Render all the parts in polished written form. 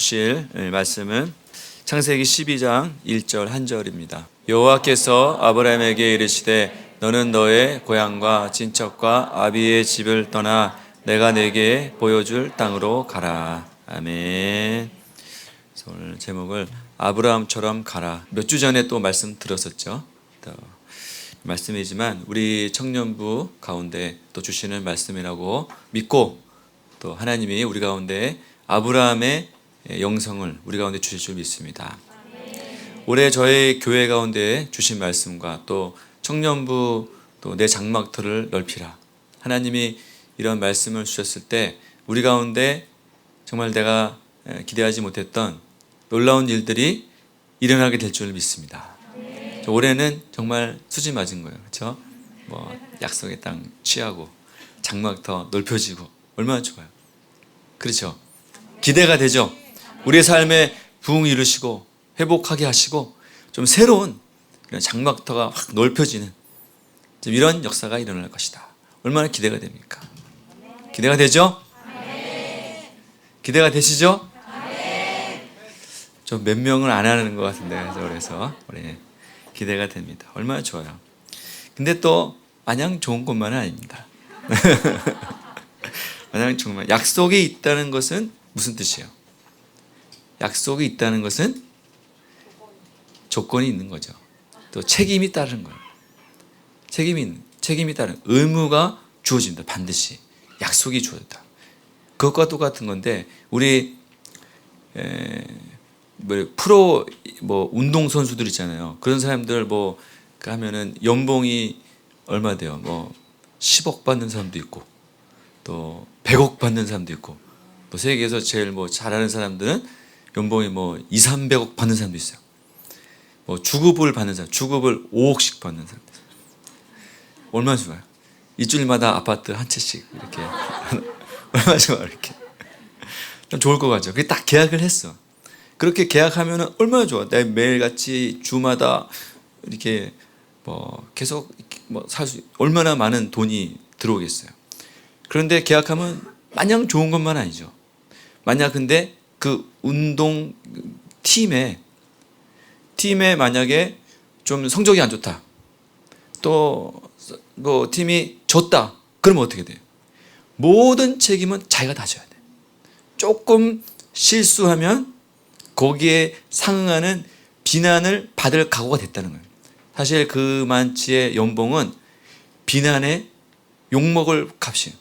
주실 말씀은 창세기 12장 1절 한 절입니다. 여호와께서 아브라함에게 이르시되 너는 너의 고향과 친척과 아비의 집을 떠나 내가 내게 보여줄 땅으로 가라. 아멘. 그래서 오늘 제목을 아브라함처럼 가라. 몇 주 전에 또 말씀 들었었죠. 말씀이지만 우리 청년부 가운데 또 주시는 말씀이라고 믿고 또 하나님이 우리 가운데 아브라함의 영성을 우리 가운데 주실 줄 믿습니다. 올해 저희 교회 가운데 주신 말씀과 또 청년부 또 내 장막터를 넓히라. 하나님이 이런 말씀을 주셨을 때 우리 가운데 정말 내가 기대하지 못했던 놀라운 일들이 일어나게 될 줄 믿습니다. 올해는 정말 수지 맞은 거예요. 그렇죠? 약속의 땅 취하고 장막터 넓혀지고 얼마나 좋아요. 그렇죠? 기대가 되죠. 우리의 삶에 부흥 이루시고 회복하게 하시고 좀 새로운 이런 장막터가 확 넓혀지는 좀 이런 역사가 일어날 것이다. 얼마나 기대가 됩니까? 기대가 되죠? 기대가 되시죠? 좀 몇 명은 안 하는 것 같은데 그래서 우리 기대가 됩니다. 얼마나 좋아요. 근데 또 마냥 좋은 것만은 아닙니다. 마냥 정말 약속이 있다는 것은 무슨 뜻이에요? 약속이 있다는 것은 조건이 있는 거죠. 또 책임이 따르는 거예요. 책임이 따르는 의무가 주어진다. 반드시 약속이 주어졌다. 그것과 똑같은 건데 우리 프로 운동 선수들 있잖아요. 그런 사람들 하면은 연봉이 얼마 돼요? 10억 받는 사람도 있고 또 100억 받는 사람도 있고 또 세계에서 제일 잘하는 사람들은 연봉이 2, 300억 받는 사람도 있어요. 주급을 받는 사람, 주급을 5억씩 받는 사람도 있어요. 얼마나 좋아요. 일주일마다 아파트 한 채씩 이렇게 얼마나 좋아요. 이렇게 좀 좋을 것 같죠. 그게 딱 계약을 했어. 그렇게 계약하면 얼마나 좋아. 내 매일같이 주마다 이렇게 계속 살 수 얼마나 많은 돈이 들어오겠어요. 그런데 계약하면 마냥 좋은 것만 아니죠. 만약 근데 그 운동 팀에 만약에 좀 성적이 안 좋다. 또 팀이 졌다. 그러면 어떻게 돼요? 모든 책임은 자기가 다 져야 돼. 조금 실수하면 거기에 상응하는 비난을 받을 각오가 됐다는 거예요. 사실 그 만치의 연봉은 비난에 욕먹을 값이에요.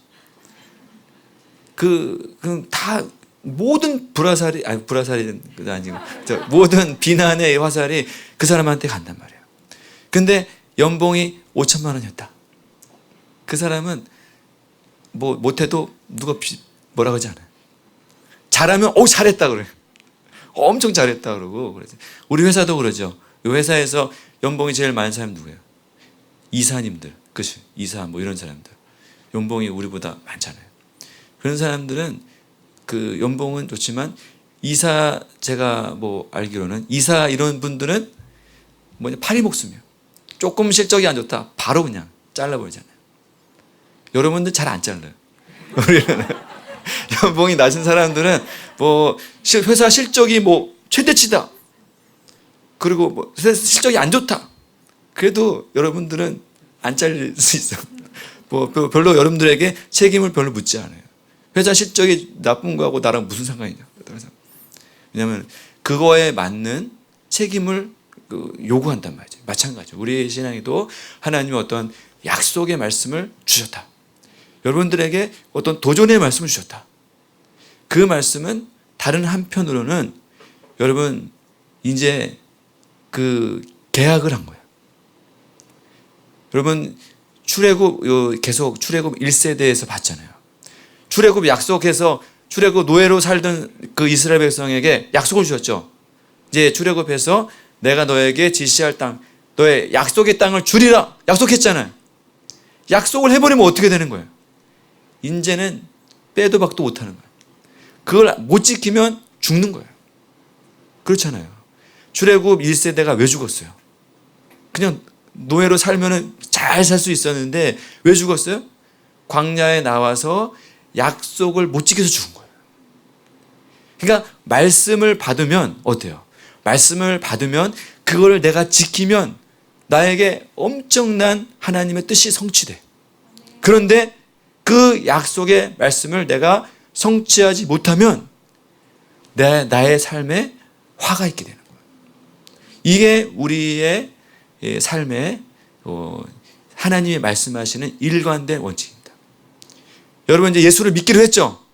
다 모든 불화살이 아니고 모든 비난의 화살이 그 사람한테 간단 말이에요. 근데 연봉이 5천만 원이었다. 그 사람은 못해도 누가 뭐라 그러지 않아요. 잘하면 잘했다 그래요. 엄청 잘했다 그러고 그러죠. 우리 회사도 그러죠. 이 회사에서 연봉이 제일 많은 사람 누구예요? 이사님들, 그치? 이사 이런 사람들 연봉이 우리보다 많잖아요. 그런 사람들은 그 연봉은 좋지만 이사 제가 알기로는 이사 이런 분들은 파리 목숨이에요. 조금 실적이 안 좋다 바로 그냥 잘라버리잖아요. 여러분들 잘 안 잘라요. 우리는 연봉이 낮은 사람들은 회사 실적이 최대치다. 그리고 실적이 안 좋다. 그래도 여러분들은 안 잘릴 수 있어. 별로 여러분들에게 책임을 별로 묻지 않아요. 회사 실적이 나쁜 거하고 나랑 무슨 상관이냐. 왜냐하면 그거에 맞는 책임을 요구한단 말이죠. 마찬가지죠. 우리의 신앙에도 하나님이 어떤 약속의 말씀을 주셨다. 여러분들에게 어떤 도전의 말씀을 주셨다. 그 말씀은 다른 한편으로는 여러분 이제 계약을 한 거예요. 여러분 계속 출애굽 1세대에서 봤잖아요. 출애굽 약속해서 출애굽 노예로 살던 그 이스라엘 백성에게 약속을 주셨죠. 이제 출애굽해서 내가 너에게 지시할 땅, 너의 약속의 땅을 주리라 약속했잖아요. 약속을 해버리면 어떻게 되는 거예요? 이제는 빼도 박도 못하는 거예요. 그걸 못 지키면 죽는 거예요. 그렇잖아요. 출애굽 1세대가 왜 죽었어요? 그냥 노예로 살면 잘 살 수 있었는데 왜 죽었어요? 광야에 나와서 약속을 못 지켜서 죽은 거예요. 그러니까 말씀을 받으면 어때요? 말씀을 받으면 그걸 내가 지키면 나에게 엄청난 하나님의 뜻이 성취돼. 그런데 그 약속의 말씀을 내가 성취하지 못하면 나의 삶에 화가 있게 되는 거예요. 이게 우리의 삶에 하나님이 말씀하시는 일관된 원칙입니다. 여러분 이제 예수를 믿기로 했죠?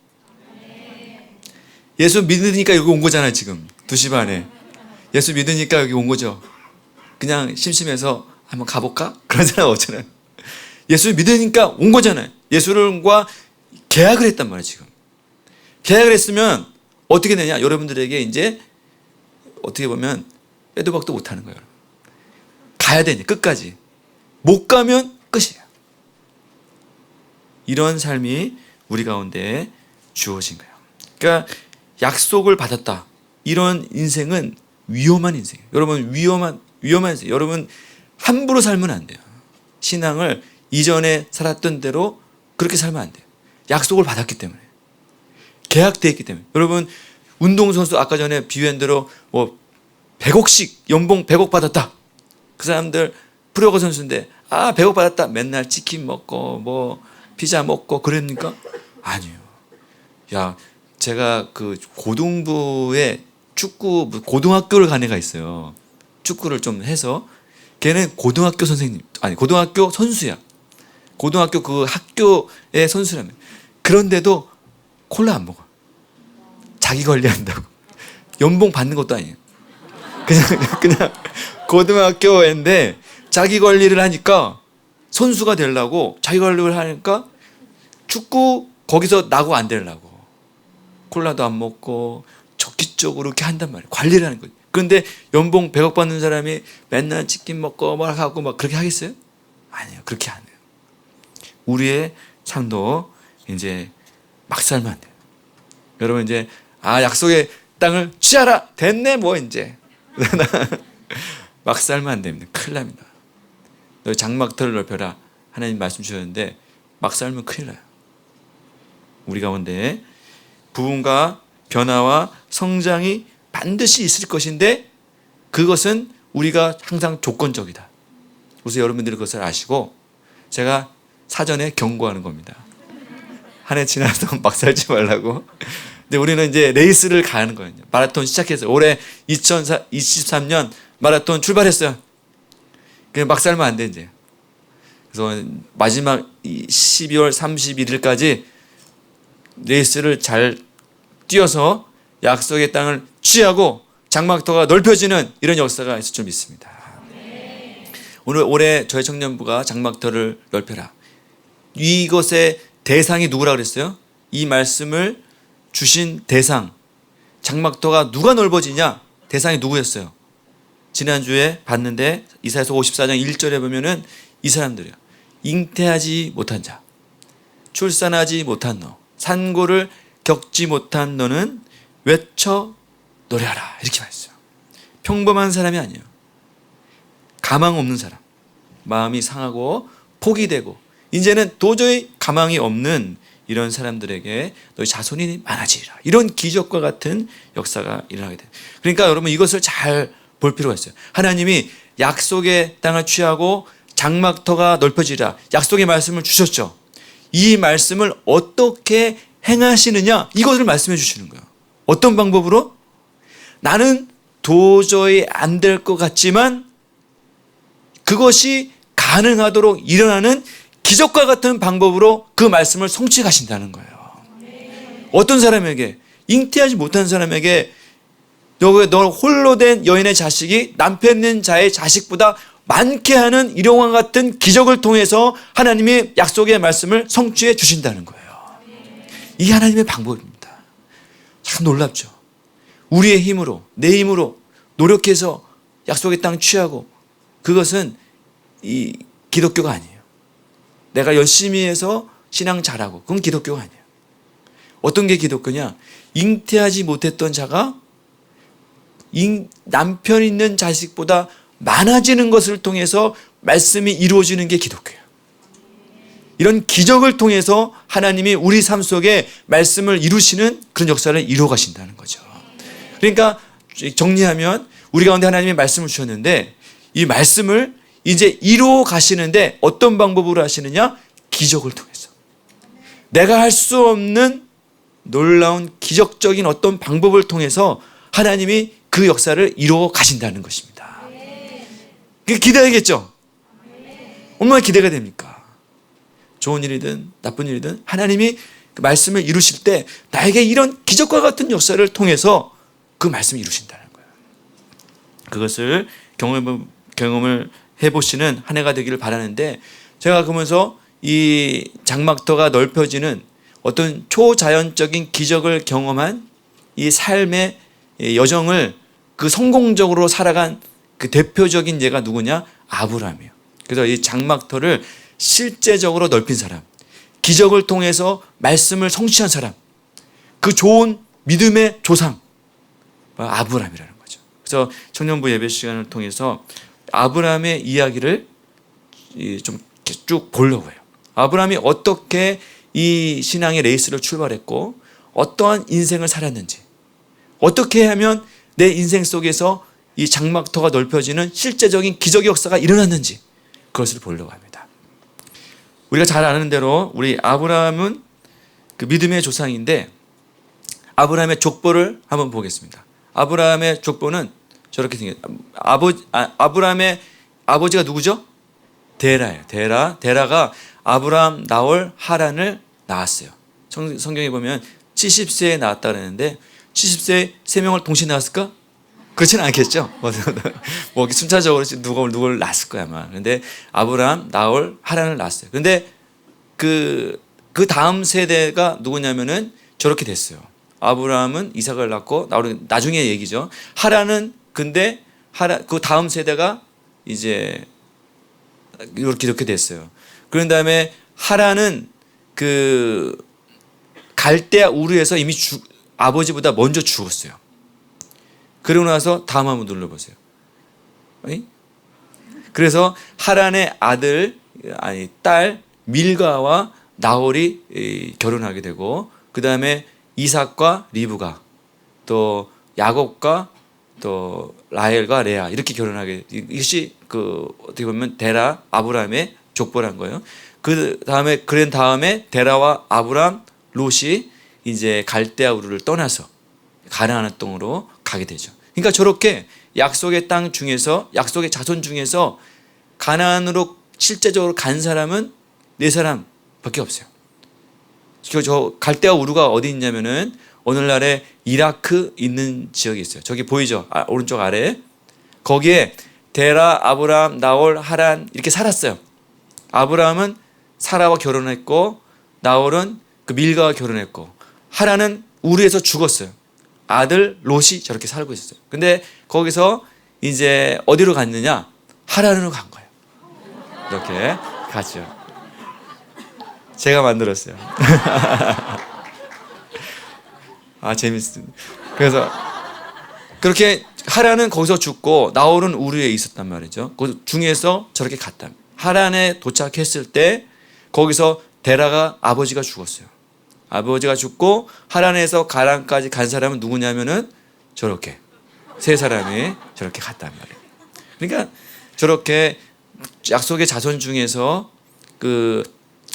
예수 믿으니까 여기 온 거잖아요. 지금 2시 반에 예수 믿으니까 여기 온 거죠. 그냥 심심해서 한번 가볼까? 그런 사람 없잖아요. 예수를 믿으니까 온 거잖아요. 예수님과 계약을 했단 말이에요. 지금 계약을 했으면 어떻게 되냐? 여러분들에게 이제 어떻게 보면 빼도 박도 못하는 거예요. 가야 되니 끝까지. 못 가면 끝이에요. 이런 삶이 우리 가운데 주어진 거예요. 그러니까 약속을 받았다. 이런 인생은 위험한 인생이에요. 여러분 위험한 인생. 여러분 함부로 살면 안 돼요. 신앙을 이전에 살았던 대로 그렇게 살면 안 돼요. 약속을 받았기 때문에. 계약되어 있기 때문에. 여러분 운동선수 아까 전에 비유한 대로 100억씩 연봉 100억 받았다. 그 사람들 프로야구 선수인데 100억 받았다. 맨날 치킨 먹고 피자 먹고 그럽니까? 아니요. 야, 제가 그 고등부에 축구 고등학교를 간 애가 있어요. 축구를 좀 해서 걔는 고등학교 선생님 고등학교 선수야. 고등학교 그 학교의 선수라며. 그런데도 콜라 안 먹어. 자기 관리한다고. 연봉 받는 것도 아니에요. 그냥 고등학교인데 자기 관리를 하니까 선수가 되려고 자기 관리를 하니까 축구 거기서 나고 안 되려고 콜라도 안 먹고 적극적으로 이렇게 한단 말이에요. 관리를 하는 거예요. 그런데 연봉 100억 받는 사람이 맨날 치킨 먹고 막 하고 막 그렇게 하겠어요? 아니에요. 그렇게 안 해요. 우리의 삶도 이제 막 살면 안 돼요. 여러분 이제 약속의 땅을 취하라 됐네 이제 막 살면 안 됩니다. 큰일 납니다. 너희 장막터를 넓혀라 하나님 말씀 주셨는데 막 살면 큰일 나요. 우리 가운데 부흥과 변화와 성장이 반드시 있을 것인데 그것은 우리가 항상 조건적이다. 우선 여러분들이 그것을 아시고 제가 사전에 경고하는 겁니다. 한 해 지나서 막 살지 말라고. 근데 우리는 이제 레이스를 가는 거예요. 마라톤 시작해서 올해 2023년 마라톤 출발했어요. 그냥 막 살면 안 돼 이제. 그래서 마지막 12월 31일까지 레이스를 잘 뛰어서 약속의 땅을 취하고 장막터가 넓혀지는 이런 역사가 있을 줄 믿습니다. 올해 저희 청년부가 장막터를 넓혀라. 이것의 대상이 누구라 그랬어요? 이 말씀을 주신 대상, 장막터가 누가 넓어지냐? 대상이 누구였어요? 지난주에 봤는데 이사야서 54장 1절에 보면은 이 사람들이요. 잉태하지 못한 자, 출산하지 못한 너, 산고를 겪지 못한 너는 외쳐 노래하라. 이렇게 말했어요. 평범한 사람이 아니에요. 가망 없는 사람. 마음이 상하고 포기되고 이제는 도저히 가망이 없는 이런 사람들에게 너희 자손이 많아지리라. 이런 기적과 같은 역사가 일어나게 돼요. 그러니까 여러분 이것을 잘 볼 필요가 있어요. 하나님이 약속의 땅을 취하고 장막터가 넓혀지리라. 약속의 말씀을 주셨죠. 이 말씀을 어떻게 행하시느냐 이것을 말씀해 주시는 거예요. 어떤 방법으로? 나는 도저히 안 될 것 같지만 그것이 가능하도록 일어나는 기적과 같은 방법으로 그 말씀을 성취하신다는 거예요. 어떤 사람에게? 잉태하지 못한 사람에게 너 홀로 된 여인의 자식이 남편 있는 자의 자식보다 많게 하는 일용과 같은 기적을 통해서 하나님이 약속의 말씀을 성취해 주신다는 거예요. 이게 하나님의 방법입니다. 참 놀랍죠. 우리의 힘으로 내 힘으로 노력해서 약속의 땅 취하고 그것은 이 기독교가 아니에요. 내가 열심히 해서 신앙 잘하고 그건 기독교가 아니에요. 어떤 게 기독교냐? 잉태하지 못했던 자가 남편 있는 자식보다 많아지는 것을 통해서 말씀이 이루어지는 게 기독교예요. 이런 기적을 통해서 하나님이 우리 삶 속에 말씀을 이루시는 그런 역사를 이루어 가신다는 거죠. 그러니까 정리하면 우리 가운데 하나님이 말씀을 주셨는데 이 말씀을 이제 이루어 가시는데 어떤 방법으로 하시느냐? 기적을 통해서. 내가 할 수 없는 놀라운 기적적인 어떤 방법을 통해서 하나님이 그 역사를 이루어 가신다는 것입니다. 그게 기대하겠죠? 얼마나 기대가 됩니까? 좋은 일이든 나쁜 일이든 하나님이 그 말씀을 이루실 때 나에게 이런 기적과 같은 역사를 통해서 그 말씀을 이루신다는 거예요. 그것을 경험을 해보시는 한 해가 되기를 바라는데, 제가 그러면서 이 장막터가 넓혀지는 어떤 초자연적인 기적을 경험한 이 삶의 여정을 그 성공적으로 살아간 그 대표적인 예가 누구냐? 아브라함이에요. 그래서 이 장막터를 실제적으로 넓힌 사람, 기적을 통해서 말씀을 성취한 사람, 그 좋은 믿음의 조상 아브라함이라는 거죠. 그래서 청년부 예배 시간을 통해서 아브라함의 이야기를 좀 쭉 보려고 해요. 아브라함이 어떻게 이 신앙의 레이스를 출발했고 어떠한 인생을 살았는지, 어떻게 하면 내 인생 속에서 이 장막터가 넓혀지는 실제적인 기적의 역사가 일어났는지 그것을 보려고 합니다. 우리가 잘 아는 대로 우리 아브라함은 그 믿음의 조상인데 아브라함의 족보를 한번 보겠습니다. 아브라함의 족보는 저렇게 생겼어요. 아브라함의 아버지가 누구죠? 데라예요. 데라가 아브라함, 나홀, 하란을 낳았어요. 성경에 보면 70세에 낳았다 그러는데 70세에 3명을 동시에 낳았을까? 그렇지는 않겠죠. 뭐 순차적으로 누구를 낳았을 거야 아마. 그런데 아브라함, 나홀, 하란을 낳았어요. 그런데 그 다음 세대가 누구냐면은 저렇게 됐어요. 아브라함은 이삭을 낳고, 나홀은 나중에 얘기죠. 하란은 근데 그 다음 세대가 이제 이렇게 됐어요. 그런 다음에 하란은 그 갈대아 우르에서 이미 아버지보다 먼저 죽었어요. 그러고 나서 다음 한번 눌러보세요. 그래서 하란의 딸 밀가와 나홀이 결혼하게 되고, 그 다음에 이삭과 리브가, 또 야곱과 또 라헬과 레아 이렇게 결혼하게, 이것이 어떻게 보면 데라 아브라함의 족보란 거예요. 그런 다음에 데라와 아브라함, 롯이 이제 갈대아 우르를 떠나서 가나안 땅으로 가게 되죠. 그러니까 저렇게 약속의 땅 중에서, 약속의 자손 중에서 가나안으로 실제적으로 간 사람은 4사람밖에 없어요. 저 갈대아 우르가 어디 있냐면은 오늘날의 이라크 있는 지역이 있어요. 저기 보이죠? 오른쪽 아래에. 거기에 데라, 아브라함, 나홀, 하란 이렇게 살았어요. 아브라함은 사라와 결혼했고, 나홀은 그 밀가와 결혼했고, 하란은 우르에서 죽었어요. 아들 롯이 저렇게 살고 있었어요. 근데 거기서 이제 어디로 갔느냐? 하란으로 간 거예요. 이렇게 갔죠. 제가 만들었어요. 재밌습니다. 그래서 그렇게 하란은 거기서 죽고 나홀은 우르에 있었단 말이죠. 그 중에서 저렇게 갔다. 하란에 도착했을 때 거기서 데라가 아버지가 죽었어요. 아버지가 죽고 하란에서 가란까지 간 사람은 누구냐면은 저렇게 3사람이 저렇게 갔단 말이에요. 그러니까 저렇게 약속의 자손 중에서 그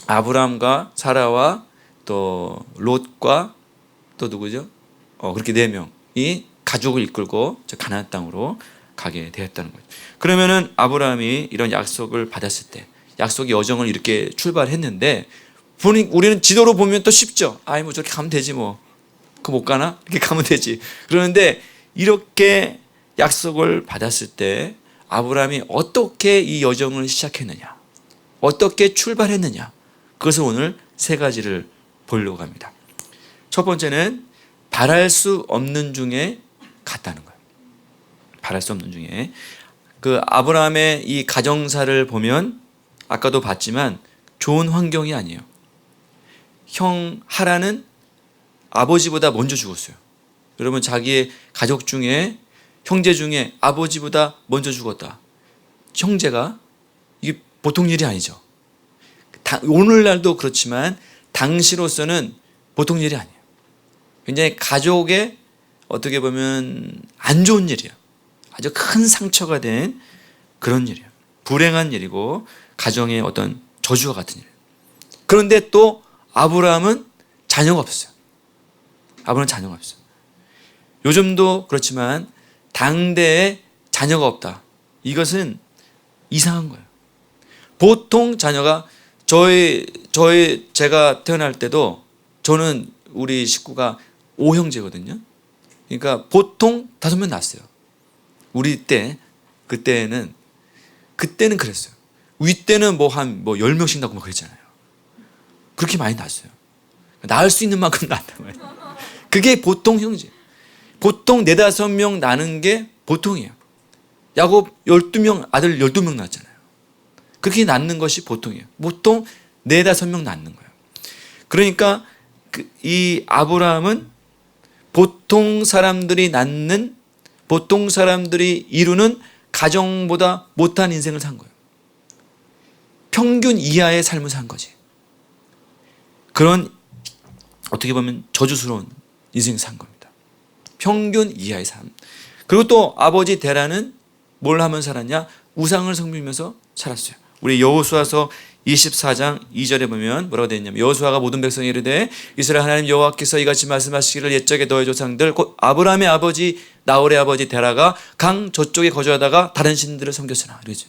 아브라함과 사라와 또 롯과 또 누구죠? 그렇게 4명이 가족을 이끌고 저 가나안 땅으로 가게 되었다는 거죠. 그러면은 아브라함이 이런 약속을 받았을 때, 약속의 여정을 이렇게 출발했는데, 우리는 지도로 보면 또 쉽죠. 뭐 저렇게 가면 되지 뭐. 그 못 가나? 이렇게 가면 되지. 그러는데 이렇게 약속을 받았을 때 아브라함이 어떻게 이 여정을 시작했느냐, 어떻게 출발했느냐, 그것을 오늘 3가지를 보려고 합니다. 첫 번째는 바랄 수 없는 중에 갔다는 거예요. 바랄 수 없는 중에. 그 아브라함의 이 가정사를 보면 아까도 봤지만 좋은 환경이 아니에요. 형 하란은 아버지보다 먼저 죽었어요. 여러분, 자기의 가족 중에, 형제 중에 아버지보다 먼저 죽었다. 형제가 이게 보통 일이 아니죠. 오늘날도 그렇지만 당시로서는 보통 일이 아니에요. 굉장히 가족의 어떻게 보면 안 좋은 일이에요. 아주 큰 상처가 된 그런 일이에요. 불행한 일이고 가정의 어떤 저주와 같은 일이에요. 그런데 또 아브라함은 자녀가 없어요. 아브라함은 자녀가 없어요. 요즘도 그렇지만 당대에 자녀가 없다. 이것은 이상한 거예요. 보통 자녀가 제가 태어날 때도 저는 우리 식구가 5형제거든요. 그러니까 보통 5명 낳았어요. 우리 때, 그때는 그랬어요. 윗때는 한 10명씩 낳고 막 그랬잖아요. 그렇게 많이 낳았어요. 낳을 수 있는 만큼 낳았단 말이에요. 그게 보통 형제. 보통 4, 5명 낳는 게 보통이에요. 야곱 12명, 아들 12명 낳았잖아요. 그렇게 낳는 것이 보통이에요. 보통 4, 5명 낳는 거예요. 그러니까 이 아브라함은 보통 사람들이 이루는 가정보다 못한 인생을 산 거예요. 평균 이하의 삶을 산 거지. 그런 어떻게 보면 저주스러운 인생을 산 겁니다. 평균 이하의 삶. 그리고 또 아버지 데라는 뭘 하면 살았냐? 우상을 섬기면서 살았어요. 우리 여호수아서 24장 2절에 보면 뭐라고 되어 있냐면 여호수아가 모든 백성에 이르되 이스라엘 하나님 여호와께서 이같이 말씀하시기를 옛적에 너의 조상들 곧 아브라함의 아버지 나홀의 아버지 데라가 강 저쪽에 거주하다가 다른 신들을 섬겼으나 이러죠.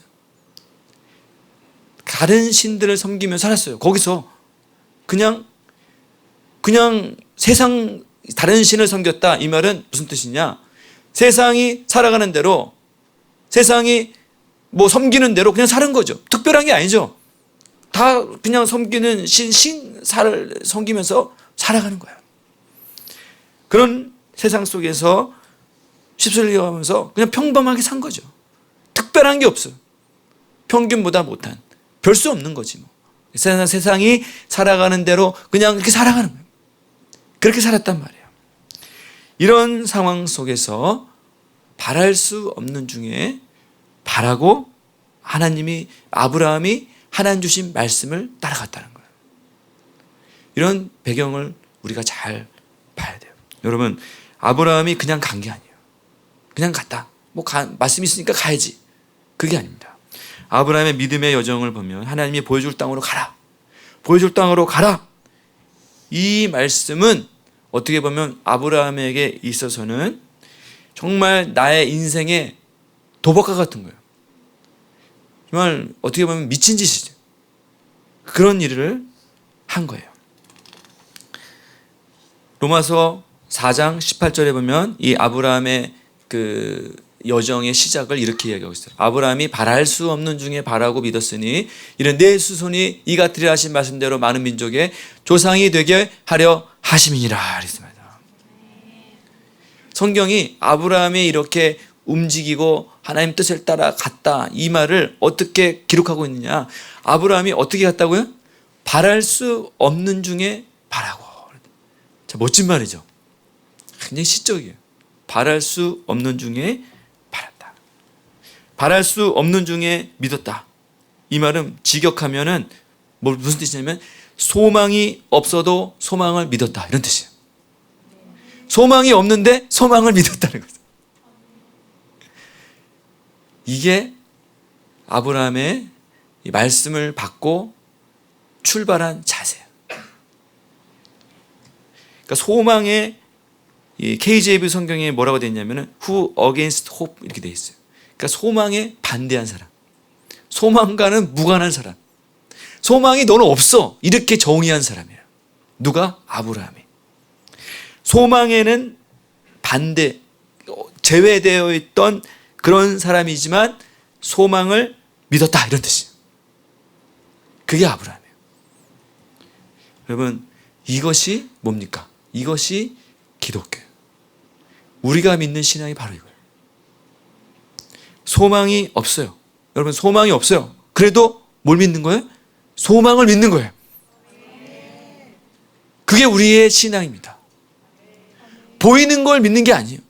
다른 신들을 섬기며 살았어요. 거기서 그냥 세상 다른 신을 섬겼다. 이 말은 무슨 뜻이냐? 세상이 살아가는 대로 세상이 섬기는 대로 그냥 사는 거죠. 특별한 게 아니죠. 다 그냥 섬기는 신사를 섬기면서 살아가는 거예요. 그런 세상 속에서 휩쓸려가면서 그냥 평범하게 산 거죠. 특별한 게 없어요. 평균보다 못한 별 수 없는 거지 뭐. 세상이 살아가는 대로 그냥 이렇게 살아가는 거예요. 그렇게 살았단 말이에요. 이런 상황 속에서 바랄 수 없는 중에 바라고 아브라함이 하나님 주신 말씀을 따라갔다는 거예요. 이런 배경을 우리가 잘 봐야 돼요. 여러분, 아브라함이 그냥 간 게 아니에요. 그냥 갔다. 말씀이 있으니까 가야지. 그게 아닙니다. 아브라함의 믿음의 여정을 보면 하나님이 보여줄 땅으로 가라. 보여줄 땅으로 가라. 이 말씀은 어떻게 보면 아브라함에게 있어서는 정말 나의 인생의 도박과 같은 거예요. 정말 어떻게 보면 미친 짓이죠. 그런 일을 한 거예요. 로마서 4장 18절에 보면 이 아브라함의 그 여정의 시작을 이렇게 이야기하고 있어요. 아브라함이 바랄 수 없는 중에 바라고 믿었으니 이는 내 후손이 이 같으리라 하신 말씀대로 많은 민족의 조상이 되게 하려 하심이니라 그랬습니다. 성경이 아브라함이 이렇게 움직이고 하나님 뜻을 따라 갔다 이 말을 어떻게 기록하고 있느냐? 아브라함이 어떻게 갔다고요? 바랄 수 없는 중에 바라고. 자, 멋진 말이죠. 굉장히 시적이에요. 바랄 수 없는 중에 바랐다. 바랄 수 없는 중에 믿었다. 이 말은 직역하면은 무슨 뜻이냐면 소망이 없어도 소망을 믿었다 이런 뜻이에요. 소망이 없는데 소망을 믿었다는 거죠. 이게 아브라함의 말씀을 받고 출발한 자세예요. 그러니까 소망의 KJV 성경에 뭐라고 되어 있냐면은 who against hope 이렇게 되어 있어요. 그러니까 소망에 반대한 사람, 소망과는 무관한 사람, 소망이 너는 없어 이렇게 정의한 사람이에요. 누가? 아브라함이. 소망에는 제외되어 있던 그런 사람이지만 소망을 믿었다 이런 뜻이에요. 그게 아브라함이에요. 여러분, 이것이 뭡니까? 이것이 기독교예요. 우리가 믿는 신앙이 바로 이거예요. 소망이 없어요. 여러분, 소망이 없어요. 그래도 뭘 믿는 거예요? 소망을 믿는 거예요. 그게 우리의 신앙입니다. 보이는 걸 믿는 게 아니에요.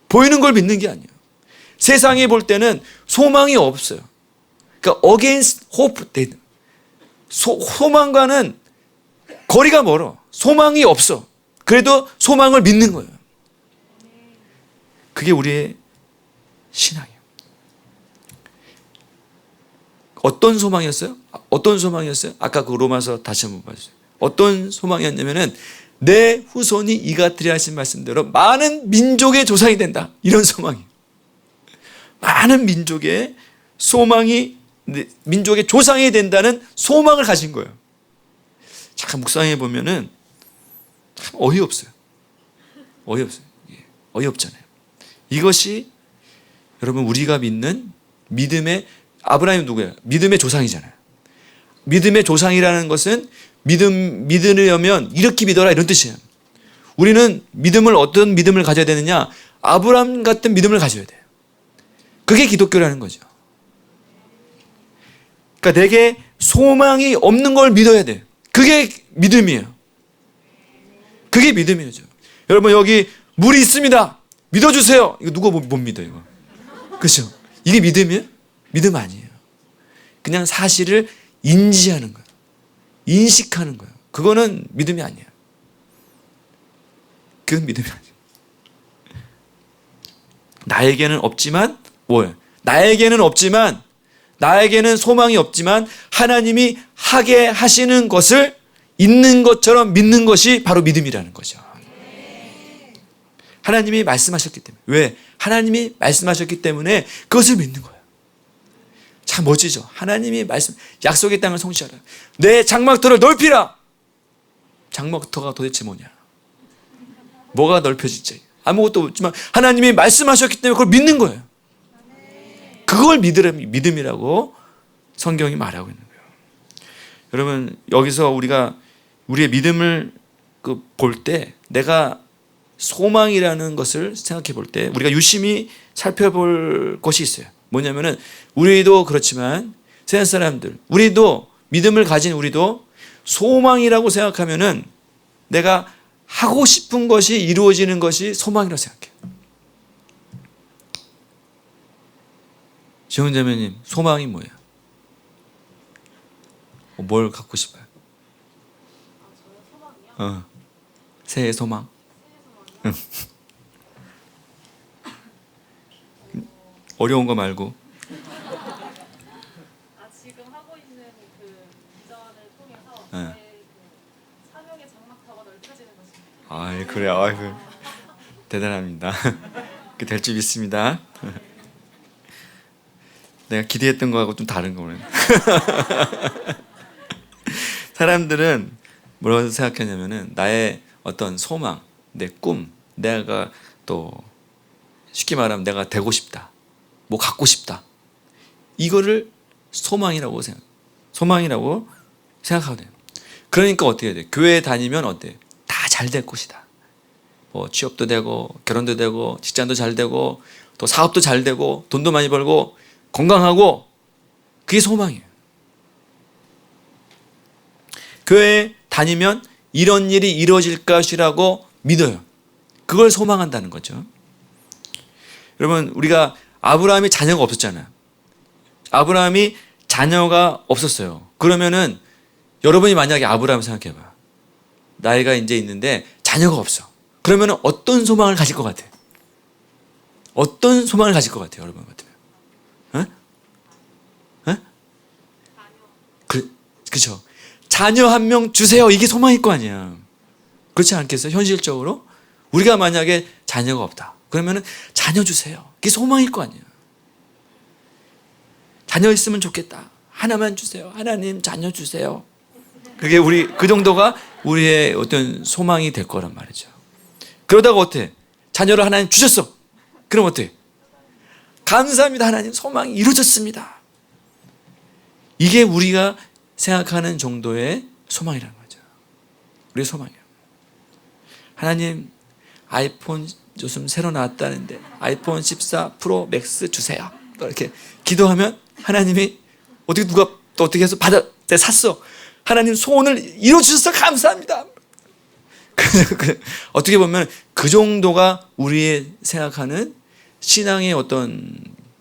보이는 걸 믿는 게 아니에요. 세상이 볼 때는 소망이 없어요. 그러니까 against hope, 소망과는 거리가 멀어. 소망이 없어. 그래도 소망을 믿는 거예요. 그게 우리의 신앙이에요. 어떤 소망이었어요? 어떤 소망이었어요? 아까 그 로마서 다시 한번 봐주세요. 어떤 소망이었냐면은 내 후손이 이같으리 하신 말씀대로 많은 민족의 조상이 된다. 이런 소망이에요. 많은 민족의 소망이, 민족의 조상이 된다는 소망을 가진 거예요. 잠깐 묵상해 보면은 참 어이없어요. 어이없어요. 어이없잖아요. 이것이 여러분 우리가 믿는 믿음의, 아브라함이 누구예요? 믿음의 조상이잖아요. 믿음의 조상이라는 것은 믿으려면 이렇게 믿어라 이런 뜻이에요. 우리는 믿음을, 어떤 믿음을 가져야 되느냐? 아브라함 같은 믿음을 가져야 돼요. 그게 기독교라는 거죠. 그러니까 내게 소망이 없는 걸 믿어야 돼요. 그게 믿음이에요. 그게 믿음이죠. 여러분 여기 물이 있습니다. 믿어주세요. 이거 누가 못 믿어요, 이거. 그렇죠? 이게 믿음이에요? 믿음 아니에요. 그냥 사실을 인지하는 거예요. 인식하는 거예요. 그거는 믿음이 아니에요. 그건 믿음이 아니에요. 나에게는 없지만 뭐예요? 나에게는 없지만, 나에게는 소망이 없지만 하나님이 하게 하시는 것을 있는 것처럼 믿는 것이 바로 믿음이라는 거죠. 하나님이 말씀하셨기 때문에. 왜? 하나님이 말씀하셨기 때문에 그것을 믿는 거예요. 참 멋지죠. 하나님이 말씀, 약속의 땅을 성취하라. 내 장막터를 넓히라. 장막터가 도대체 뭐냐? 뭐가 넓혀질지 아무것도 없지만 하나님이 말씀하셨기 때문에 그걸 믿는 거예요. 그걸 믿음이라고 성경이 말하고 있는 거예요. 여러분 여기서 우리가 우리의 믿음을 볼 때, 내가 소망이라는 것을 생각해 볼 때 우리가 유심히 살펴볼 것이 있어요. 뭐냐면은 우리도 그렇지만 세상 사람들, 우리도 믿음을 가진 우리도 소망이라고 생각하면은 내가 하고 싶은 것이 이루어지는 것이 소망이라고 생각해요. 지원자매님, 소망이 뭐예요? 뭘 갖고 싶어요? 새해 소망? 응. 어려운 거 말고. 지금 하고 있는 그 비전을 통해서 저의 그 사명의 장막터가 넓혀지는 것입니다. 아, 그래요. 아이고, 대단합니다. 그 될 줄 믿습니다. 내가 기대했던 거하고 좀 다른 거네. 사람들은 뭐라고 생각하냐면은 나의 어떤 소망, 내 꿈, 내가 또 쉽게 말하면 내가 되고 싶다, 뭐 갖고 싶다, 이거를 소망이라고 생각하거든요. 그러니까 어떻게 해야 돼? 교회 다니면 어때? 다 잘 될 것이다. 뭐 취업도 되고 결혼도 되고 직장도 잘 되고 또 사업도 잘 되고 돈도 많이 벌고 건강하고, 그게 소망이에요. 교회 다니면 이런 일이 이루어질 것이라고 믿어요. 그걸 소망한다는 거죠. 여러분 우리가 아브라함이 자녀가 없었잖아요. 아브라함이 자녀가 없었어요. 그러면은 여러분이 만약에 아브라함 생각해봐. 나이가 이제 있는데 자녀가 없어. 그러면은 어떤 소망을 가질 것 같아요? 어떤 소망을 가질 것 같아요, 여러분 같으면? 그렇죠. 자녀 한 명 주세요. 이게 소망일 거 아니야. 그렇지 않겠어요? 현실적으로 우리가 만약에 자녀가 없다. 그러면은 자녀 주세요. 이게 소망일 거 아니야. 자녀 있으면 좋겠다. 하나만 주세요. 하나님 자녀 주세요. 그게 그 정도가 우리의 어떤 소망이 될 거란 말이죠. 그러다가 어때? 자녀를 하나님 주셨어. 그럼 어때? 감사합니다. 하나님 소망이 이루어졌습니다. 이게 우리가 생각하는 정도의 소망이라는 거죠. 우리의 소망이에요. 하나님 아이폰 요즘 새로 나왔다는데 아이폰 14 프로 맥스 주세요. 이렇게 기도하면 하나님이 누가 또 어떻게 해서 내가 샀어. 하나님 소원을 이루어주셔서 감사합니다. 어떻게 보면 그 정도가 우리의 생각하는 신앙의 어떤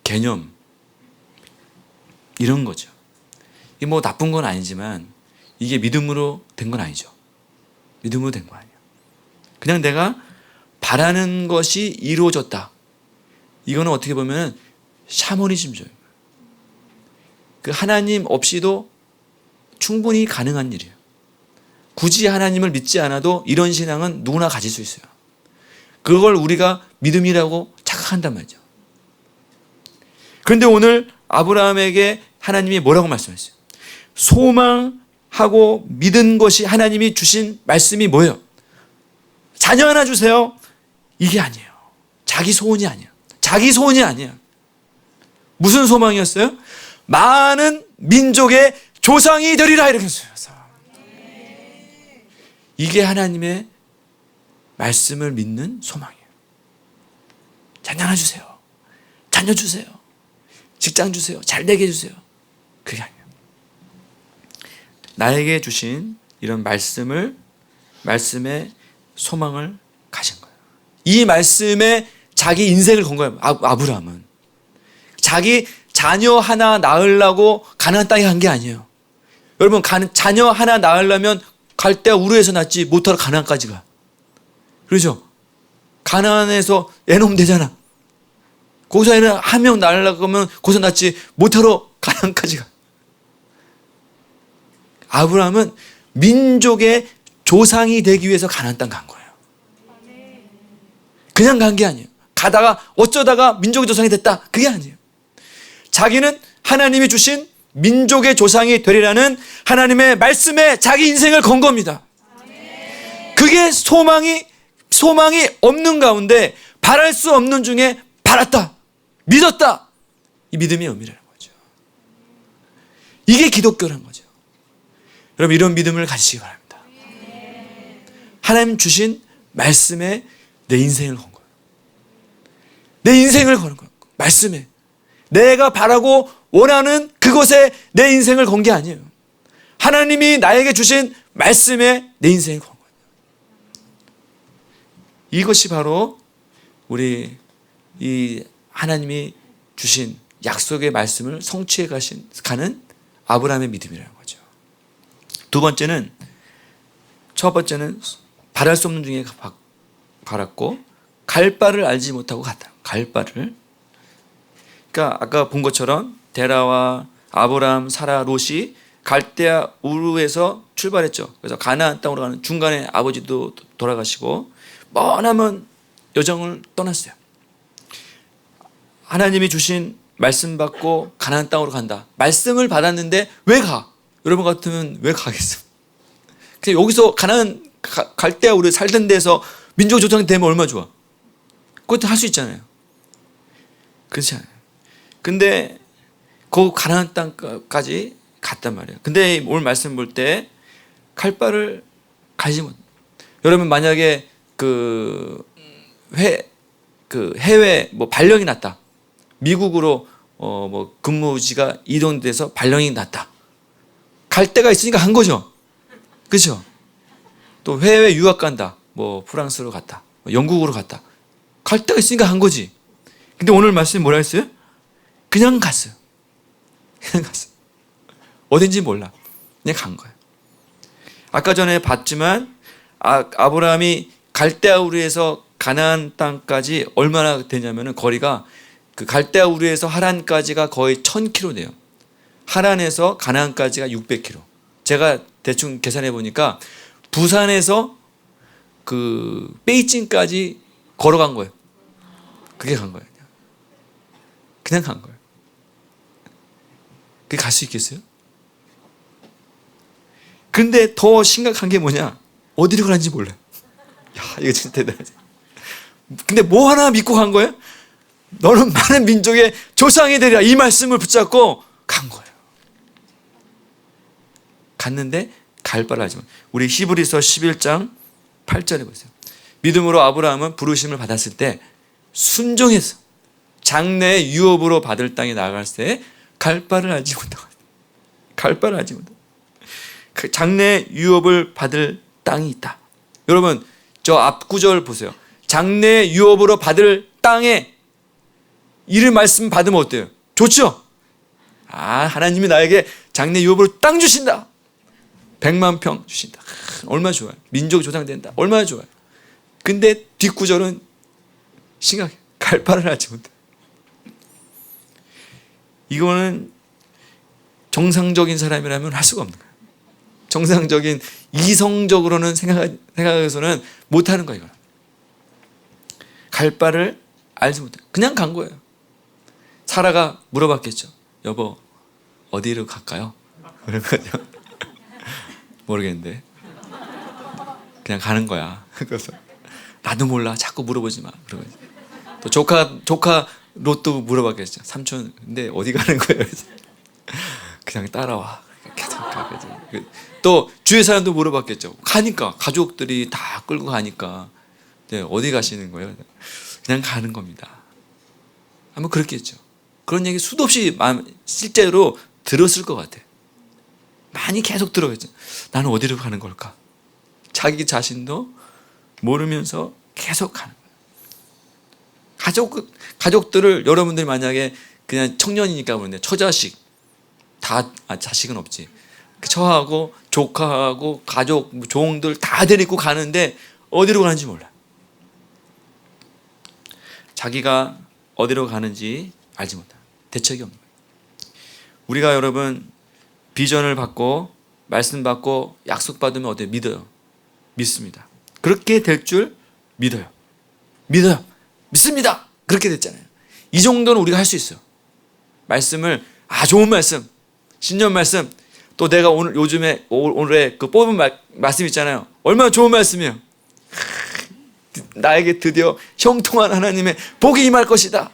개념, 이런 거죠. 이게 뭐 나쁜 건 아니지만 이게 믿음으로 된 건 아니죠. 믿음으로 된 거 아니에요. 그냥 내가 바라는 것이 이루어졌다. 이거는 어떻게 보면 샤머니즘이죠. 그 하나님 없이도 충분히 가능한 일이에요. 굳이 하나님을 믿지 않아도 이런 신앙은 누구나 가질 수 있어요. 그걸 우리가 믿음이라고 착각한단 말이죠. 그런데 오늘 아브라함에게 하나님이 뭐라고 말씀하셨어요? 소망하고 믿은 것이 하나님이 주신 말씀이 뭐예요? 자녀 하나 주세요. 이게 아니에요. 자기 소원이 아니에요. 자기 소원이 아니에요. 무슨 소망이었어요? 많은 민족의 조상이 되리라 이렇게 했어요. 이게 하나님의 말씀을 믿는 소망이에요. 자녀 하나 주세요. 자녀 주세요. 직장 주세요. 잘 되게 해주세요. 그게 아니에요. 나에게 주신 이런 말씀의 소망을 가진 거예요. 이 말씀에 자기 인생을 건 거예요. 아브라함은. 자기 자녀 하나 낳으려고 가나안 땅에 간 게 아니에요. 여러분, 자녀 하나 낳으려면 갈대아 우르에서 낳지 못하러 가나안까지 가. 그렇죠? 가나안에서 애 낳으면 되잖아. 거기서 애는 한 명 낳으려고 하면 거기서 낳지 못하러 가나안까지 가. 아브라함은 민족의 조상이 되기 위해서 가나안 땅 간 거예요. 그냥 간 게 아니에요. 가다가 어쩌다가 민족의 조상이 됐다. 그게 아니에요. 자기는 하나님이 주신 민족의 조상이 되리라는 하나님의 말씀에 자기 인생을 건 겁니다. 그게 소망이 없는 가운데 바랄 수 없는 중에 바랐다. 믿었다. 이 믿음의 의미라는 거죠. 이게 기독교라는 거죠. 여러분, 이런 믿음을 가지시기 바랍니다. 하나님 주신 말씀에 내 인생을 건 거예요. 내 인생을 거는 거예요. 말씀에. 내가 바라고 원하는 그것에 내 인생을 건 게 아니에요. 하나님이 나에게 주신 말씀에 내 인생을 건 거예요. 이것이 바로 우리 이 하나님이 주신 약속의 말씀을 성취해 가는 아브라함의 믿음이라는 거죠. 첫 번째는 바랄 수 없는 중에 바랐고 갈 바를 알지 못하고 갔다. 갈 바를. 그러니까 아까 본 것처럼 데라와 아브라함, 사라, 롯이 갈대아 우르에서 출발했죠. 그래서 가나안 땅으로 가는 중간에 아버지도 돌아가시고 머나먼 여정을 떠났어요. 하나님이 주신 말씀 받고 가나안 땅으로 간다. 말씀을 받았는데 왜 가? 여러분 같으면 왜 가겠어? 그냥 여기서 가나안 갈대아 우르 살던 데서 민족 조상이 되면 얼마나 좋아? 그것도 할 수 있잖아요. 그렇지 않아요. 근데 그 가나안 땅까지 갔단 말이에요. 근데 오늘 말씀 볼 때 갈 바를 가지 못. 여러분 만약에 해외 발령이 났다. 미국으로 근무지가 이동돼서 발령이 났다. 갈 데가 있으니까 간 거죠. 그렇죠? 또 해외 유학 간다. 프랑스로 갔다. 영국으로 갔다. 갈 데가 있으니까 간 거지. 근데 오늘 말씀이 뭐라 했어요? 그냥 갔어요. 그냥 갔어요. 어딘지 몰라. 그냥 간 거예요. 아까 전에 봤지만 아브라함이 갈대아 우르에서 가나안 땅까지 얼마나 되냐면은 거리가 그 갈대아 우르에서 하란까지가 거의 1000km 돼요. 하란에서 가나안까지가 600km. 제가 대충 계산해 보니까 부산에서 베이징까지 걸어간 거예요. 그게 간 거예요. 그냥 간 거예요. 그게 갈 수 있겠어요? 근데 더 심각한 게 뭐냐? 어디로 가는지 몰라요. 야, 이거 진짜 대단하지. 근데 뭐 하나 믿고 간 거예요? 너는 많은 민족의 조상이 되리라. 이 말씀을 붙잡고 간 거예요. 갔는데 갈 바를 알지만. 우리 히브리서 11장 8절에 보세요. 믿음으로 아브라함은 부르심을 받았을 때 순종해서 장래의 유업으로 받을 땅에 나아갈 때 갈 바를 알지 못하고 갈 바를 알지 못하고 그 장래의 유업을 받을 땅이 있다. 여러분 저 앞 구절 보세요. 장래의 유업으로 받을 땅에 이를 말씀 받으면 어때요? 좋죠? 하나님이 나에게 장래 유업으로 땅 주신다. 100만 평 주신다. 얼마나 좋아요. 민족이 조상된다. 얼마나 좋아요. 근데 뒷구절은 심각해. 갈 바를 알지 못해. 이거는 정상적인 사람이라면 할 수가 없는 거예요. 정상적인 이성적으로는 생각해서는 못하는 거예요. 이거는. 갈 바를 알지 못해. 그냥 간 거예요. 사라가 물어봤겠죠. 여보, 어디로 갈까요? 그런 거죠. 모르겠는데. 그냥 가는 거야. 그래서 나도 몰라. 자꾸 물어보지 마. 그러고 또 조카 롯도 물어봤겠죠. 삼촌, 근데 어디 가는 거예요? 그냥 따라와. 계속 가겠죠. 또 주위 사람도 물어봤겠죠. 가니까 가족들이 다 끌고 가니까 네, 어디 가시는 거예요? 그냥 가는 겁니다. 아마 그렇겠죠. 그런 얘기 수도 없이 실제로 들었을 것 같아요. 많이 계속 들어겠죠. 나는 어디로 가는 걸까? 자기 자신도 모르면서 계속 가는 거예요. 가족들을 여러분들이 만약에 그냥 청년이니까 그런데 처자식 자식은 없지. 처하고 조카하고 가족 종들 다 데리고 가는데 어디로 가는지 몰라. 자기가 어디로 가는지 알지 못한다. 대책이 없는 거예요. 우리가 여러분 비전을 받고 말씀 받고 약속 받으면 어때요? 믿어요. 믿습니다. 그렇게 될 줄 믿어요. 믿습니다. 그렇게 됐잖아요. 이 정도는 우리가 할 수 있어요. 말씀을 좋은 말씀, 신년 말씀, 또 내가 오늘 요즘에 오늘의 그 뽑은 말씀 있잖아요. 얼마나 좋은 말씀이에요. 나에게 드디어 형통한 하나님의 복이 임할 것이다.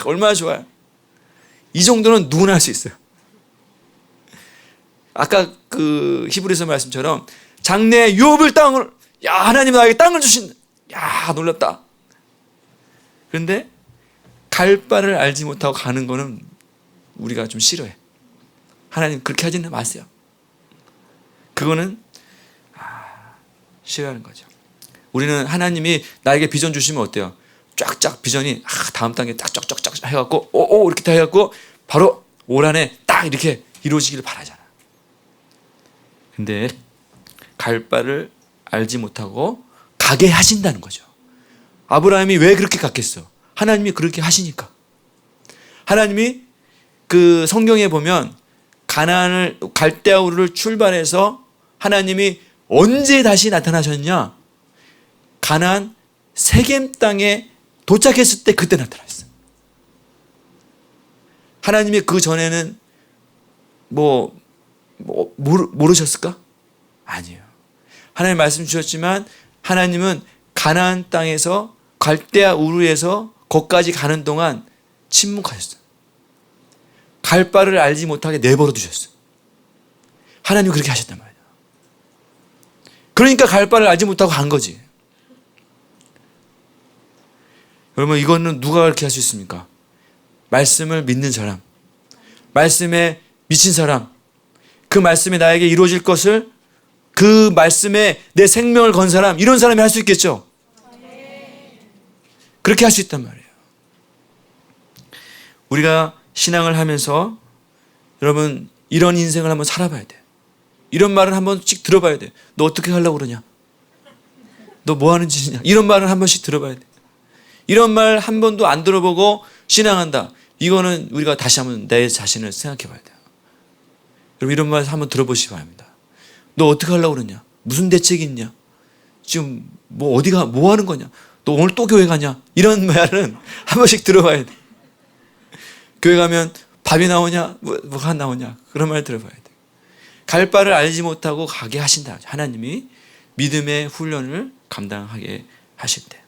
얼마나 좋아요. 이 정도는 누구나 할 수 있어요. 아까 그 히브리서 말씀처럼 장래에 유업을 땅을 하나님 나에게 땅을 주신다. 놀랍다. 그런데 갈 바를 알지 못하고 가는 거는 우리가 좀 싫어해. 하나님 그렇게 하지는 마세요. 그거는 싫어하는 거죠. 우리는 하나님이 나에게 비전 주시면 어때요? 쫙쫙 비전이 다음 단계 딱 쫙쫙쫙 해갖고 이렇게 다 해갖고 바로 올 한해 딱 이렇게 이루어지기를 바라잖아. 근데 갈 바를 알지 못하고 가게 하신다는 거죠. 아브라함이 왜 그렇게 갔겠어? 하나님이 그렇게 하시니까. 하나님이 그 성경에 보면 가나안을 갈대아우르를 출발해서 하나님이 언제 다시 나타나셨냐? 가나안 세겜 땅에 도착했을 때 그때 나타났어요. 하나님이 그 전에는 모르셨을까? 아니에요. 하나님 말씀 주셨지만 하나님은 가나안 땅에서 갈대아 우르에서 거기까지 가는 동안 침묵하셨어요. 갈 바를 알지 못하게 내버려 두셨어요. 하나님이 그렇게 하셨단 말이에요. 그러니까 갈 바를 알지 못하고 간 거지. 여러분 이거는 누가 그렇게 할 수 있습니까? 말씀을 믿는 사람, 말씀에 미친 사람, 그 말씀이 나에게 이루어질 것을 그 말씀에 내 생명을 건 사람, 이런 사람이 할 수 있겠죠? 그렇게 할 수 있단 말이에요. 우리가 신앙을 하면서 여러분 이런 인생을 한번 살아봐야 돼. 이런 말을 한 번씩 들어봐야 돼. 너 어떻게 하려고 그러냐? 너 뭐 하는 짓이냐? 이런 말을 한 번씩 들어봐야 돼. 이런 말 한 번도 안 들어보고 신앙한다. 이거는 우리가 다시 한번 내 자신을 생각해 봐야 돼요. 여러분 이런 말 한번 들어보시기 바랍니다. 너 어떻게 하려고 그러냐? 무슨 대책이 있냐? 지금 어디가 뭐 하는 거냐? 너 오늘 또 교회 가냐? 이런 말은 한 번씩 들어봐야 돼. 교회 가면 밥이 나오냐? 뭐가 나오냐? 그런 말 들어봐야 돼. 갈 바를 알지 못하고 가게 하신다. 하나님이 믿음의 훈련을 감당하게 하실 때.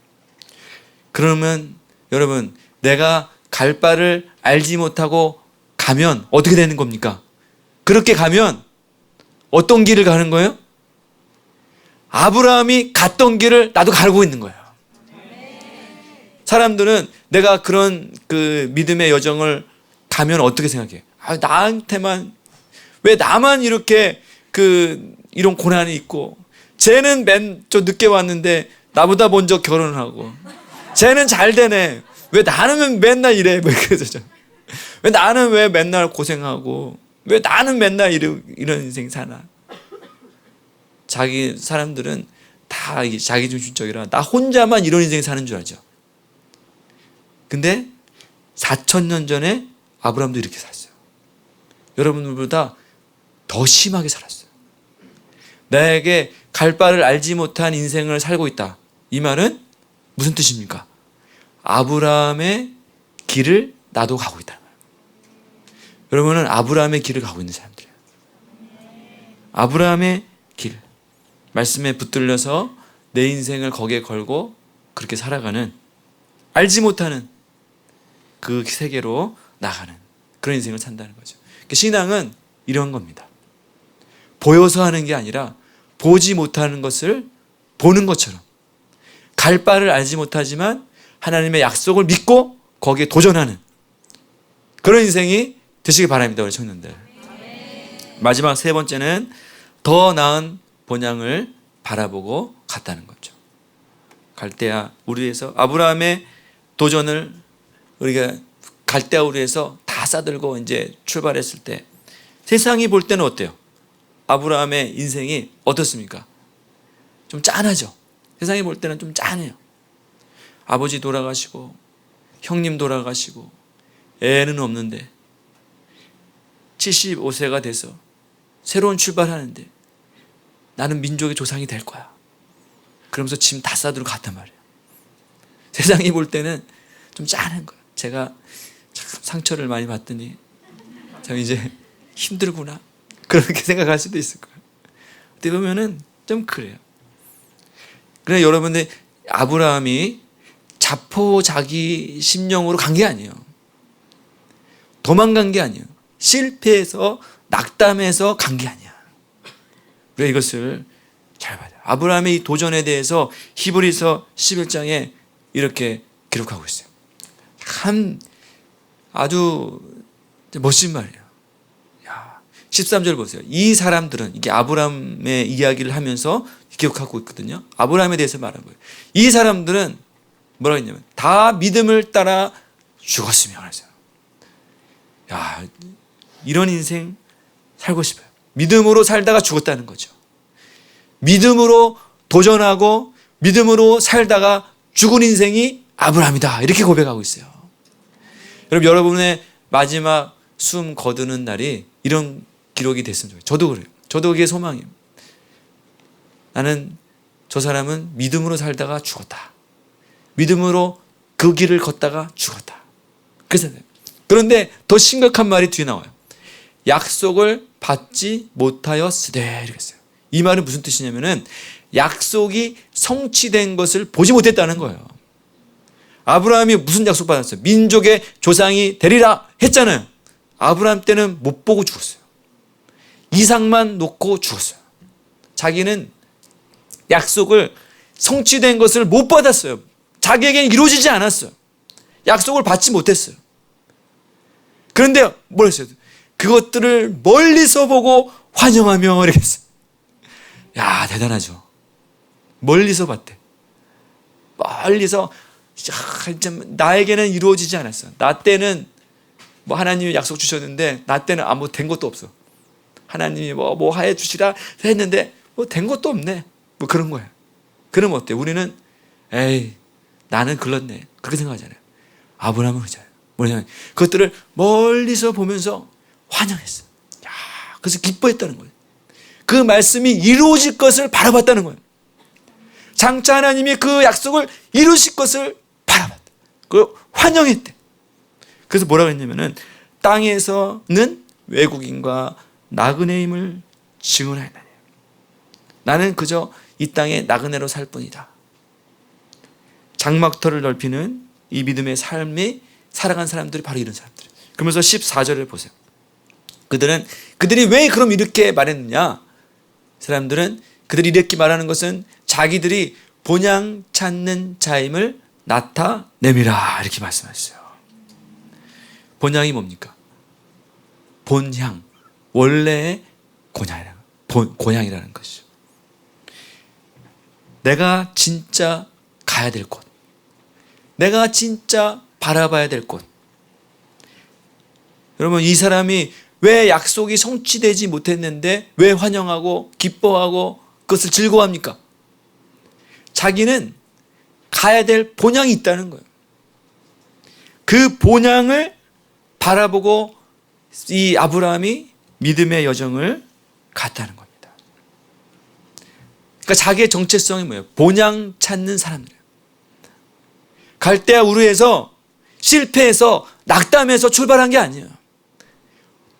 그러면 여러분 내가 갈 바를 알지 못하고 가면 어떻게 되는 겁니까? 그렇게 가면 어떤 길을 가는 거예요? 아브라함이 갔던 길을 나도 가고 있는 거예요. 사람들은 내가 그런 그 믿음의 여정을 가면 어떻게 생각해? 나한테만 왜 나만 이렇게 이런 고난이 있고 쟤는 좀 늦게 왔는데 나보다 먼저 결혼을 하고 쟤는 잘 되네. 왜 나는 맨날 이래? 왜 나는 왜 맨날 고생하고 왜 나는 맨날 이런 인생 사나? 자기 사람들은 다 이게 자기중심적이라 나 혼자만 이런 인생 사는 줄 알죠. 근데 4,000년 전에 아브라함도 이렇게 살았어요. 여러분들보다 더 심하게 살았어요. 나에게 갈 바를 알지 못한 인생을 살고 있다. 이 말은 무슨 뜻입니까? 아브라함의 길을 나도 가고 있다는 거예요. 여러분은 아브라함의 길을 가고 있는 사람들이에요. 아브라함의 길. 말씀에 붙들려서 내 인생을 거기에 걸고 그렇게 살아가는, 알지 못하는 그 세계로 나가는 그런 인생을 산다는 거죠. 신앙은 이런 겁니다. 보여서 하는 게 아니라 보지 못하는 것을 보는 것처럼, 갈 바를 알지 못하지만 하나님의 약속을 믿고 거기에 도전하는 그런 인생이 되시길 바랍니다, 우리 청년들. 마지막 세 번째는 더 나은 본향을 바라보고 갔다는 거죠. 갈대아 우리에서 아브라함의 도전을 우리가 갈대아 우리에서 다 싸들고 이제 출발했을 때 세상이 볼 때는 어때요? 아브라함의 인생이 어떻습니까? 좀 짠하죠. 세상이 볼 때는 좀 짠해요. 아버지 돌아가시고 형님 돌아가시고 애는 없는데 75세가 돼서 새로운 출발하는데 나는 민족의 조상이 될 거야. 그러면서 짐 다 싸들고 갔단 말이에요. 세상이 볼 때는 좀 짠한 거예요. 제가 참 상처를 많이 받더니 참 이제 힘들구나, 그렇게 생각할 수도 있을 거예요. 어떻게 보면은 좀 그래요. 그러나 여러분들, 아브라함이 자포자기 심령으로 간 게 아니에요. 도망간 게 아니에요. 실패해서 낙담해서 간 게 아니야. 우리가 이것을 잘 봐야 돼요. 아브라함의 이 도전에 대해서 히브리서 11장에 이렇게 기록하고 있어요. 참 아주 멋진 말이에요. 13절 보세요. 이 사람들은, 이게 아브라함의 이야기를 하면서 기억하고 있거든요. 아브라함에 대해서 말한 거예요. 이 사람들은 뭐라고 했냐면 다 믿음을 따라 죽었으며 그랬어요. 야, 이런 인생 살고 싶어요. 믿음으로 살다가 죽었다는 거죠. 믿음으로 도전하고 믿음으로 살다가 죽은 인생이 아브라함이다, 이렇게 고백하고 있어요. 여러분, 여러분의 마지막 숨 거두는 날이 이런 기록이 됐으면 좋겠어요. 저도 그래요. 저도 그게 소망이에요. 나는, 저 사람은 믿음으로 살다가 죽었다. 믿음으로 그 길을 걷다가 죽었다. 그래서 그런데 더 심각한 말이 뒤에 나와요. 약속을 받지 못하였으되, 이랬어요. 이 말은 무슨 뜻이냐면은 약속이 성취된 것을 보지 못했다는 거예요. 아브라함이 무슨 약속 받았어요? 민족의 조상이 되리라 했잖아요. 아브라함 때는 못 보고 죽었어요. 이상만 놓고 죽었어요. 자기는 약속을 성취된 것을 못 받았어요. 자기에게는 이루어지지 않았어요. 약속을 받지 못했어요. 그런데 뭘 했어요? 그것들을 멀리서 보고 환영하며 이렇게 했어요. 야, 대단하죠. 멀리서 봤대. 멀리서, 나에게는 이루어지지 않았어. 나 때는 뭐 하나님이 약속 주셨는데 나 때는 아무 된 것도 없어. 하나님이 뭐 해 주시라 했는데 뭐 된 것도 없네. 뭐 그런 거야. 그러면 어때? 우리는 에이, 나는 글렀네, 그렇게 생각하잖아요. 아브라함은 그렇잖아요. 뭐냐면 그것들을 멀리서 보면서 환영했어. 야, 그래서 기뻐했다는 거예요. 그 말씀이 이루어질 것을 바라봤다는 거예요. 장차 하나님이 그 약속을 이루실 것을 바라봤다. 그걸 환영했대. 그래서 뭐라고 했냐면은 땅에서는 외국인과 나그네임을 증언하였나니, 나는 그저 이 땅에 나그네로 살 뿐이다. 장막터를 넓히는 이 믿음의 삶이 살아간 사람들이 바로 이런 사람들. 그러면서 14절을 보세요. 그들이 왜 그럼 이렇게 말했느냐? 사람들은 그들이 이렇게 말하는 것은 자기들이 본향 찾는 자임을 나타내미라, 이렇게 말씀하셨어요. 본향이 뭡니까? 본향, 원래의 고향이라는 것이죠. 내가 진짜 가야 될 곳, 내가 진짜 바라봐야 될 곳. 여러분, 이 사람이 왜 약속이 성취되지 못했는데 왜 환영하고 기뻐하고 그것을 즐거워합니까? 자기는 가야 될 본향이 있다는 거예요. 그 본향을 바라보고 이 아브라함이 믿음의 여정을 갔다는 겁니다. 그러니까 자기의 정체성이 뭐예요? 본향 찾는 사람들이에요. 갈대아 우르에서 실패해서 낙담해서 출발한 게 아니에요.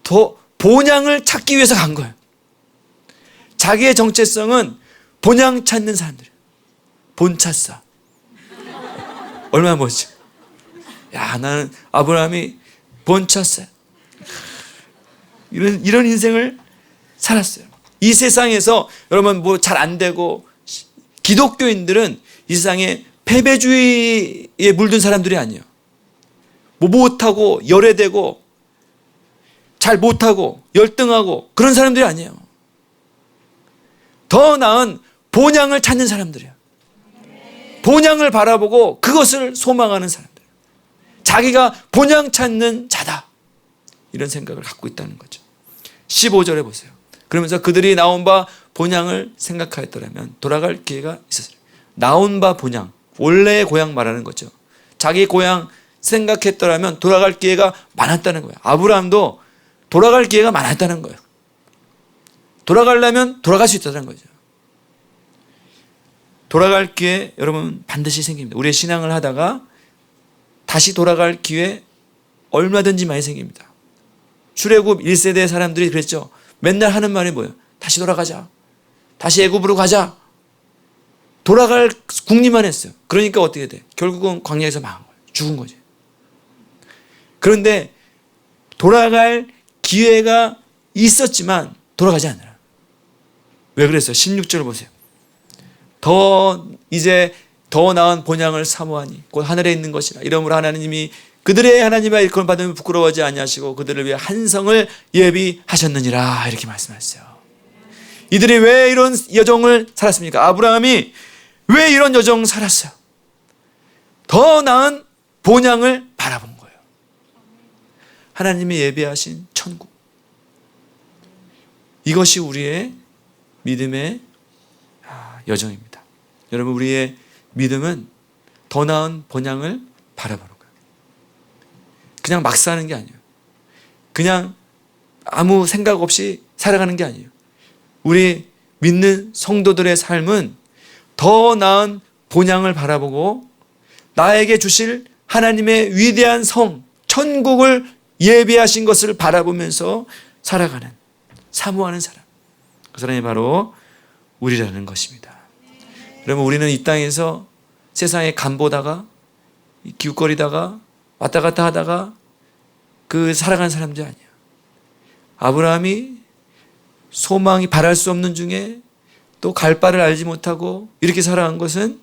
더 본향을 찾기 위해서 간 거예요. 자기의 정체성은 본향 찾는 사람들이에요. 본찾사. 얼마나 멋지죠? 야, 나는 아브라함이 본찾사. 이런 인생을 살았어요. 이 세상에서 여러분 뭐 잘 안 되고 기독교인들은 이 세상에 패배주의에 물든 사람들이 아니에요. 뭐 못하고 열애되고 잘 못하고 열등하고 그런 사람들이 아니에요. 더 나은 본향을 찾는 사람들이에요. 본향을 바라보고 그것을 소망하는 사람들. 자기가 본향 찾는 자다. 이런 생각을 갖고 있다는 거죠. 15절에 보세요. 그러면서 그들이 나온 바 본향을 생각하였더라면 돌아갈 기회가 있었어요. 나온 바 본향, 원래의 고향 말하는 거죠. 자기 고향 생각했더라면 돌아갈 기회가 많았다는 거예요. 아브라함도 돌아갈 기회가 많았다는 거예요. 돌아가려면 돌아갈 수 있다는 거죠. 돌아갈 기회 여러분 반드시 생깁니다. 우리의 신앙을 하다가 다시 돌아갈 기회 얼마든지 많이 생깁니다. 출애굽 1세대 사람들이 그랬죠. 맨날 하는 말이 뭐예요? 다시 돌아가자. 다시 애굽으로 가자. 돌아갈 궁리만 했어요. 그러니까 어떻게 돼? 결국은 광야에서 망한 거예요. 죽은 거지. 그런데 돌아갈 기회가 있었지만 돌아가지 않으라. 왜 그랬어요? 16절 보세요. 이제 더 나은 본향을 사모하니 곧 하늘에 있는 것이라. 이러므로 하나님이 그들의 하나님의 일컬음 받으면 부끄러워하지 아니하시고 그들을 위해 한 성을 예비하셨느니라. 이렇게 말씀하셨어요. 이들이 왜 이런 여정을 살았습니까? 아브라함이 왜 이런 여정을 살았어요? 더 나은 본향을 바라본 거예요. 하나님이 예비하신 천국. 이것이 우리의 믿음의 여정입니다. 여러분, 우리의 믿음은 더 나은 본향을 바라보는 거예요. 그냥 막 사는 게 아니에요. 그냥 아무 생각 없이 살아가는 게 아니에요. 우리 믿는 성도들의 삶은 더 나은 본향을 바라보고 나에게 주실 하나님의 위대한 성, 천국을 예비하신 것을 바라보면서 살아가는, 사모하는 사람. 그 사람이 바로 우리라는 것입니다. 그러면 우리는 이 땅에서 세상에 간보다가 기웃거리다가 왔다 갔다 하다가 그 살아가는 사람들이 아니야. 아브라함이 소망이 바랄 수 없는 중에 또 갈 바를 알지 못하고 이렇게 살아간 것은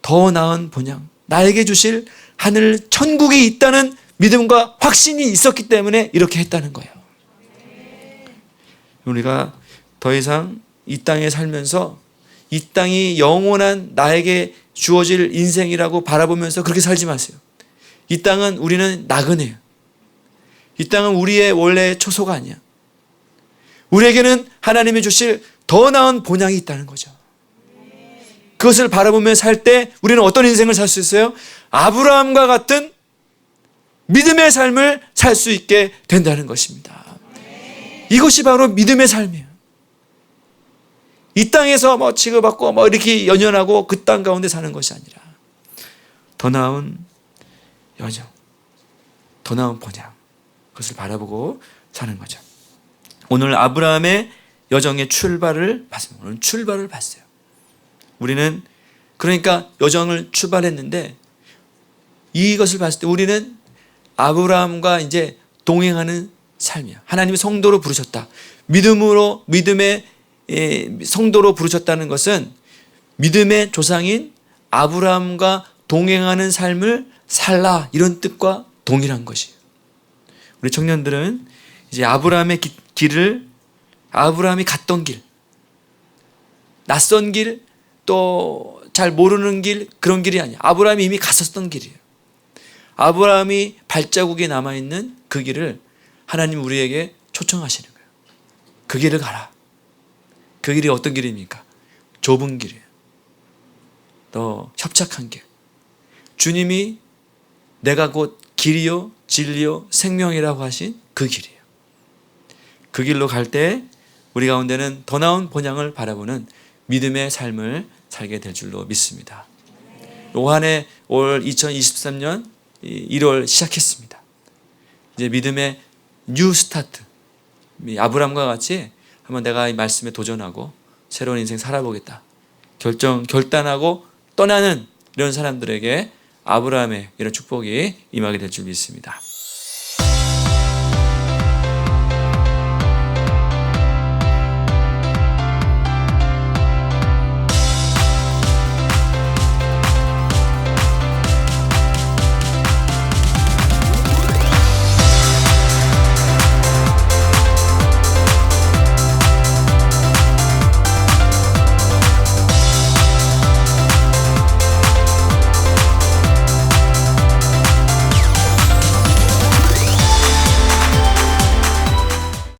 더 나은 본향, 나에게 주실 하늘 천국이 있다는 믿음과 확신이 있었기 때문에 이렇게 했다는 거예요. 우리가 더 이상 이 땅에 살면서 이 땅이 영원한 나에게 주어질 인생이라고 바라보면서 그렇게 살지 마세요. 이 땅은 우리는 나그네예요. 이 땅은 우리의 원래의 초소가 아니야. 우리에게는 하나님이 주실 더 나은 본향이 있다는 거죠. 그것을 바라보며 살 때 우리는 어떤 인생을 살 수 있어요? 아브라함과 같은 믿음의 삶을 살 수 있게 된다는 것입니다. 이것이 바로 믿음의 삶이에요. 이 땅에서 뭐 취급받고 뭐 이렇게 연연하고 그 땅 가운데 사는 것이 아니라 더 나은 여정, 더 나은 본향, 그것을 바라보고 사는 거죠. 오늘 아브라함의 여정의 출발을 봤습니다. 오늘 출발을 봤어요. 우리는 그러니까 여정을 출발했는데 이것을 봤을 때 우리는 아브라함과 이제 동행하는 삶이야. 하나님이 성도로 부르셨다. 믿음의 성도로 부르셨다는 것은 믿음의 조상인 아브라함과 동행하는 삶을 살라, 이런 뜻과 동일한 것이에요. 우리 청년들은 이제 아브라함의 길을, 아브라함이 갔던 길, 낯선 길, 또 잘 모르는 길, 그런 길이 아니야. 아브라함이 이미 갔었던 길이에요. 아브라함이 발자국에 남아있는 그 길을 하나님 우리에게 초청하시는 거예요. 그 길을 가라. 그 길이 어떤 길입니까? 좁은 길이에요. 더 협착한 길. 주님이 내가 곧 길이요 진리요 생명이라고 하신 그 길이에요. 그 길로 갈 때 우리 가운데는 더 나은 본향을 바라보는 믿음의 삶을 살게 될 줄로 믿습니다. 올 한 해 올 2023년 1월 시작했습니다. 이제 믿음의 뉴 스타트. 아브람과 같이 한번 내가 이 말씀에 도전하고 새로운 인생 살아보겠다. 결단하고 떠나는 이런 사람들에게 아브라함의 이런 축복이 임하게 될 줄 믿습니다.